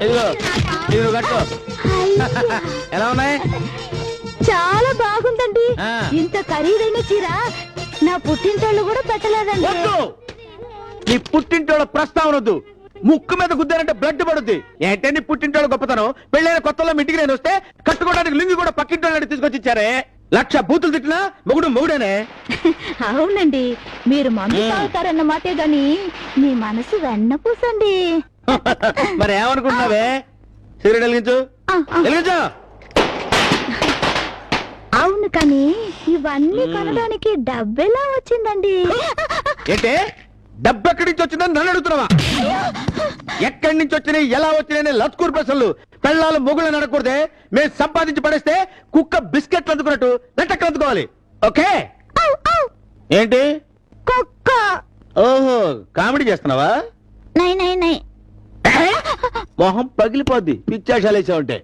ఇదిగో ఇదిగో కట్టు. ఎలా ఉన్నాయి? చాలా బాగుందండి. ఆ. ఇంత ఖరీదైన చీర నా పుట్టింటోళ్ళు కూడా పెట్టలేదండి. వద్దు, నీ పుట్టింటోళ్ళ ప్రస్తావన వద్దు. ముక్కు మీద గుద్దారంటే బ్లడ్ పడుద్ది. ఏంటే నీ పుట్టింటోళ్ళ గొప్పతనం? పెళ్ళైన కొత్తలో మీ ఇంటికి నేను వస్తే కట్టుకోవడానికి లింగి కూడా పక్కింటోళ్ళని తీసుకొచ్చి ఇచ్చారే. 1,00,000 బూతులు తిట్టినా మొగుడు మొగుడేనే. అవునండి, మీరు మందు తాగుతారన్న మాటే గాని మీ మనసు వెన్నపూసండి. మరి ఏమనుకుంటున్నావే? సిగరెట్ వెలిగించు, వెలిగించు. అవును, కానీ ఇవన్నీ కొనడానికి డబ్బెలా వచ్చిందండి? ఏంటే డబ్బు ఎక్కడి నుంచి వచ్చిందని నన్ను అడుగుతున్నావా? ఎక్కడి నుంచి వచ్చినాయి, ఎలా వచ్చినాయని లత్కూరు ప్రశ్నలు. పెళ్ళాలు మొగుళ్ళని అడగకూడదే. మేము సంపాదించి పడేస్తే కుక్క బిస్కెట్లు అందుకున్నట్టు నెట్టెక్కలు అందుకోవాలి. ఓకే? ఏంటి కుక్క? ఓహో, కామెడీ చేస్తున్నావా? నై నై నై. మొహం పగిలిపోద్ది పిచ్చాశాలేసా ఉంటే.